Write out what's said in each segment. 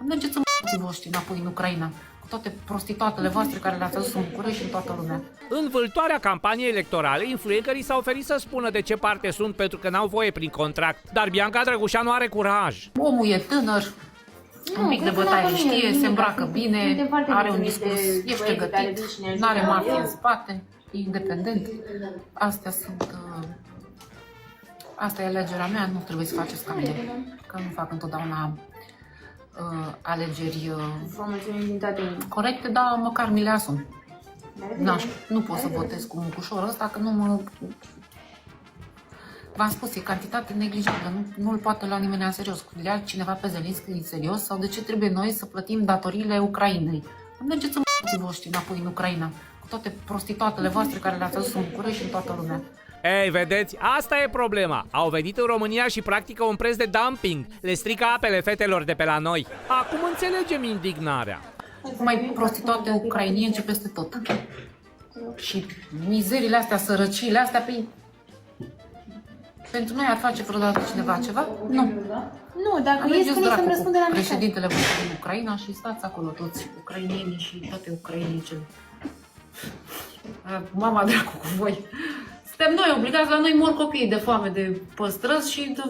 Mergeți în m***ții voștri înapoi în Ucraina, cu toate prostituatele voastre care le-ați adus în București și în toată lumea. În vâltoarea campaniei electorale, influencerii s-au oferit să spună de ce parte sunt pentru că n-au voie prin contract, dar Bianca Drăgușanu are curaj. Omul e tânăr, un pic de bătaie știe, se îmbracă bine, are un discurs, e pregătit, n-are mafie în spate, e independent. Astea sunt... Asta e alegerea mea, nu trebuie să faceți ca mine, că nu fac întotdeauna alegeri corecte, dar măcar mi le asum. Nu pot să votez cu mucușorul ăsta, că nu mă... V-am spus, e cantitate neglijabilă, nu-l poate lua nimeni în serios. Le ia cineva pe Zelenski în serios sau de ce trebuie noi să plătim datoriile Ucrainei? Mergeți în m***ții voștri înapoi în Ucraina, cu toate prostituatele voastre care le-ați adus în București și în toată lumea. Ei, vedeți, asta e problema. Au venit în România și practică un preț de dumping. Le strică apele fetelor de pe la noi. Acum înțelegem indignarea. Mai prostituate ucrainience peste tot. Și mizerile astea, sărăciile astea, pentru noi ar face vreodată cineva ceva? Nu. Nu, dacă ești când să-mi răspunde la mesaj. Președintele vostru din Ucraina și stați acolo toți, ucrainienii și toate ucrainiecele. Mama dracu cu voi. Suntem noi obligați, la noi mor copiii de foame de păstrăzi și de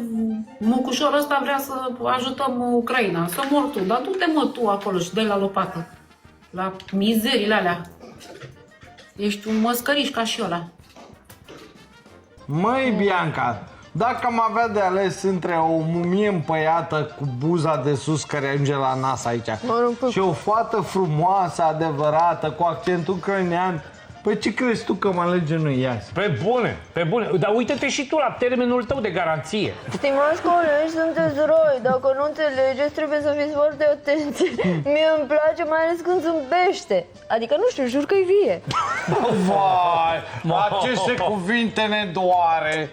mucușorul ăsta vrea să ajutăm Ucraina. Să mor tu, dar du-te mă tu acolo și dă-i la lopată. La mizerile alea. Ești un măscăriș ca și ăla. Măi, Bianca, dacă am avea de ales între o mumie împăiată cu buza de sus care ajunge la nas aici și o fată frumoasă, adevărată, cu accent ucrainean, păi ce crezi tu că mă alege nu iasă? Pe bune, dar uite-te și tu la termenul tău de garanție. Stimați colegi, sunteți roi. Dacă nu înțelegeți, trebuie să fiți foarte atenți. Mie îmi place mai ales când zâmbește. Adică, nu știu, jur că-i vie. Vai, aceste cuvinte ne doare.